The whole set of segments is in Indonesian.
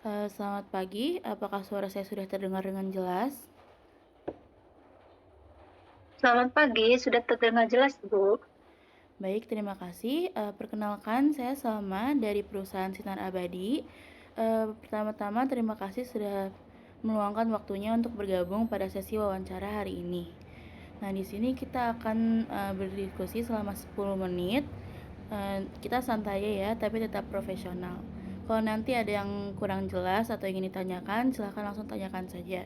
Selamat pagi, apakah suara saya sudah terdengar dengan jelas? Selamat pagi, sudah terdengar jelas, Bu. Baik, terima kasih. Perkenalkan, saya Salma dari perusahaan Sinar Abadi. Pertama-tama, terima kasih sudah meluangkan waktunya untuk bergabung pada sesi wawancara hari ini. Nah, di sini kita akan berdiskusi selama 10 menit. Kita santai ya, tapi tetap profesional. Kalau nanti ada yang kurang jelas atau ingin ditanyakan, silahkan langsung tanyakan saja.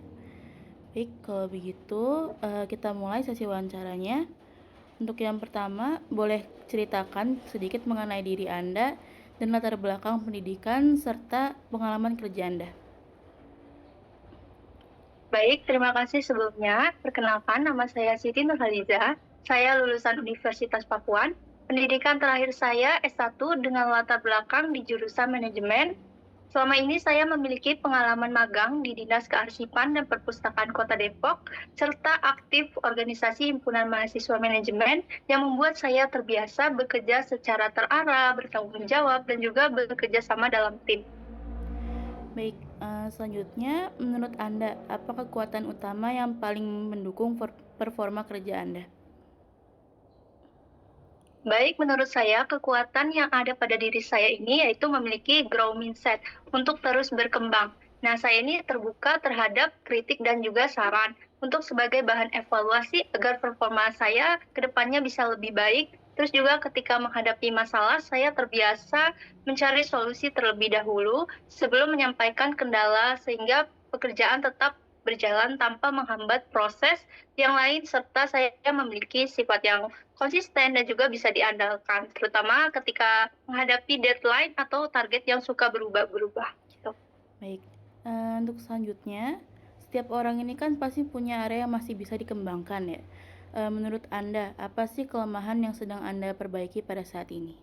Baik, kalau begitu kita mulai sesi wawancaranya. Untuk yang pertama, boleh ceritakan sedikit mengenai diri Anda dan latar belakang pendidikan serta pengalaman kerja Anda. Baik, terima kasih sebelumnya. Perkenalkan, nama saya Siti Nurhaliza. Saya lulusan Universitas Pakuan. Pendidikan terakhir saya S1 dengan latar belakang di jurusan manajemen. Selama ini saya memiliki pengalaman magang di Dinas Kearsipan dan Perpustakaan Kota Depok, serta aktif organisasi himpunan mahasiswa manajemen yang membuat saya terbiasa bekerja secara terarah, bertanggung jawab, dan juga bekerja sama dalam tim. Baik, selanjutnya menurut Anda, apa kekuatan utama yang paling mendukung performa kerja Anda? Baik, menurut saya kekuatan yang ada pada diri saya ini yaitu memiliki growth mindset untuk terus berkembang. Nah, saya ini terbuka terhadap kritik dan juga saran untuk sebagai bahan evaluasi agar performa saya ke depannya bisa lebih baik. Terus juga ketika menghadapi masalah, saya terbiasa mencari solusi terlebih dahulu sebelum menyampaikan kendala sehingga pekerjaan tetap berjalan tanpa menghambat proses yang lain serta saya memiliki sifat yang konsisten dan juga bisa diandalkan, terutama ketika menghadapi deadline atau target yang suka berubah-berubah, gitu. Baik, untuk selanjutnya, setiap orang ini kan pasti punya area yang masih bisa dikembangkan ya. Menurut Anda, apa sih kelemahan yang sedang Anda perbaiki pada saat ini?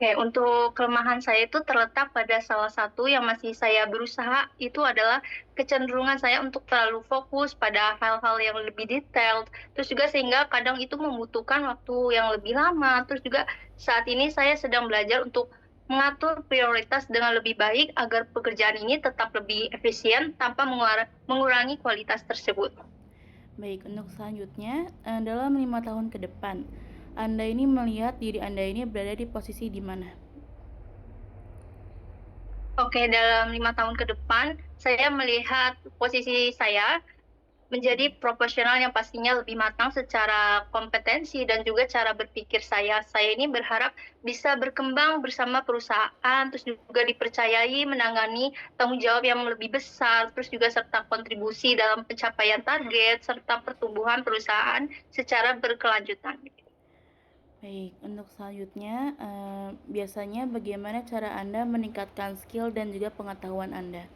Oke, untuk kelemahan saya itu terletak pada salah satu yang masih saya berusaha, itu adalah kecenderungan saya untuk terlalu fokus pada hal-hal yang lebih detail, terus juga sehingga kadang itu membutuhkan waktu yang lebih lama, terus juga saat ini saya sedang belajar untuk mengatur prioritas dengan lebih baik agar pekerjaan ini tetap lebih efisien tanpa mengurangi kualitas tersebut. Baik, untuk selanjutnya, dalam 5 tahun ke depan, Anda ini melihat diri Anda ini berada di posisi di mana? Oke, dalam 5 tahun ke depan, saya melihat posisi saya menjadi profesional yang pastinya lebih matang secara kompetensi dan juga cara berpikir saya. Saya ini berharap bisa berkembang bersama perusahaan, terus juga dipercayai menangani tanggung jawab yang lebih besar, terus juga serta kontribusi dalam pencapaian target, serta pertumbuhan perusahaan secara berkelanjutan. Baik, untuk selanjutnya, biasanya bagaimana cara Anda meningkatkan skill dan juga pengetahuan Anda?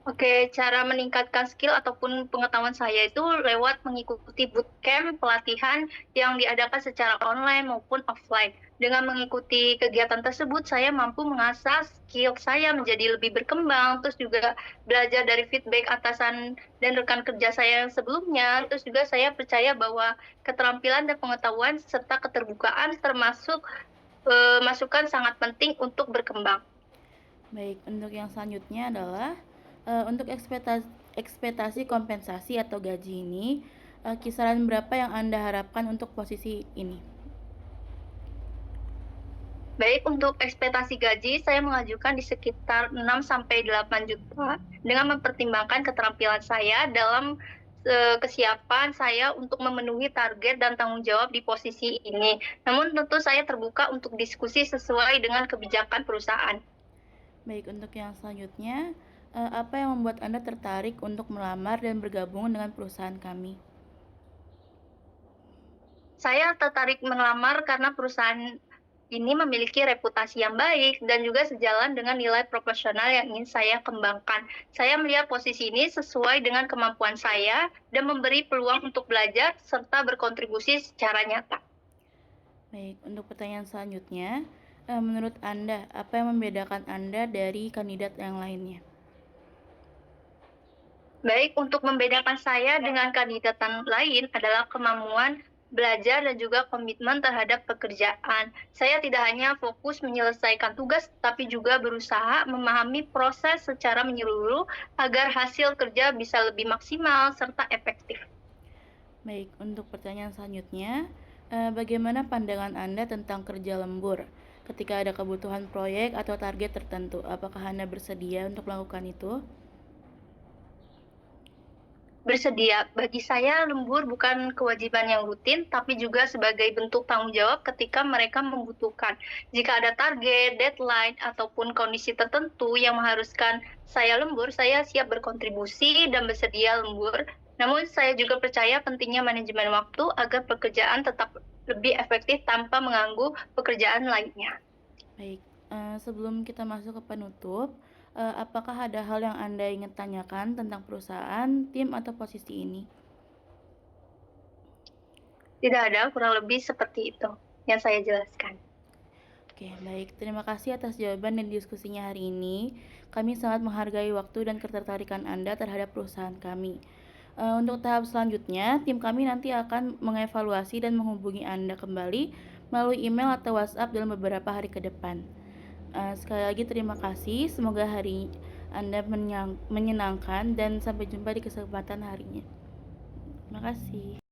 Oke, cara meningkatkan skill ataupun pengetahuan saya itu lewat mengikuti bootcamp pelatihan yang diadakan secara online maupun offline. Dengan mengikuti kegiatan tersebut, saya mampu mengasah skill saya menjadi lebih berkembang, terus juga belajar dari feedback atasan dan rekan kerja saya yang sebelumnya. Terus juga saya percaya bahwa keterampilan dan pengetahuan serta keterbukaan termasuk masukan sangat penting untuk berkembang. Baik, untuk yang selanjutnya adalah untuk ekspektasi kompensasi atau gaji ini, kisaran berapa yang Anda harapkan untuk posisi ini? Baik, untuk ekspektasi gaji, saya mengajukan di sekitar 6 sampai 8 juta dengan mempertimbangkan keterampilan saya dalam kesiapan saya untuk memenuhi target dan tanggung jawab di posisi ini. Namun tentu saya terbuka untuk diskusi sesuai dengan kebijakan perusahaan. Baik, untuk yang selanjutnya, apa yang membuat Anda tertarik untuk melamar dan bergabung dengan perusahaan kami? Saya tertarik melamar karena perusahaan ini memiliki reputasi yang baik dan juga sejalan dengan nilai profesional yang ingin saya kembangkan. Saya melihat posisi ini sesuai dengan kemampuan saya dan memberi peluang untuk belajar serta berkontribusi secara nyata. Baik, untuk pertanyaan selanjutnya, menurut Anda, apa yang membedakan Anda dari kandidat yang lainnya? Baik, untuk membedakan saya dengan kandidat lain adalah kemampuan belajar, dan juga komitmen terhadap pekerjaan. Saya tidak hanya fokus menyelesaikan tugas, tapi juga berusaha memahami proses secara menyeluruh agar hasil kerja bisa lebih maksimal serta efektif. Baik, untuk pertanyaan selanjutnya, bagaimana pandangan Anda tentang kerja lembur? Ketika ada kebutuhan proyek atau target tertentu, apakah Anda bersedia untuk melakukan itu? Bersedia, bagi saya lembur bukan kewajiban yang rutin, tapi juga sebagai bentuk tanggung jawab ketika mereka membutuhkan. Jika ada target, deadline, ataupun kondisi tertentu yang mengharuskan saya lembur, saya siap berkontribusi dan bersedia lembur. Namun saya juga percaya pentingnya manajemen waktu agar pekerjaan tetap lebih efektif tanpa mengganggu pekerjaan lainnya. Baik, sebelum kita masuk ke penutup, apakah ada hal yang Anda ingin tanyakan tentang perusahaan, tim, atau posisi ini? Tidak ada, kurang lebih seperti itu yang saya jelaskan. Oke, baik. Terima kasih atas jawaban dan diskusinya hari ini. Kami sangat menghargai waktu dan ketertarikan Anda terhadap perusahaan kami. Untuk tahap selanjutnya, tim kami nanti akan mengevaluasi dan menghubungi Anda kembali melalui email atau WhatsApp dalam beberapa hari ke depan. Sekali lagi terima kasih. Semoga hari Anda menyenangkan dan sampai jumpa di kesempatan harinya. Terima kasih.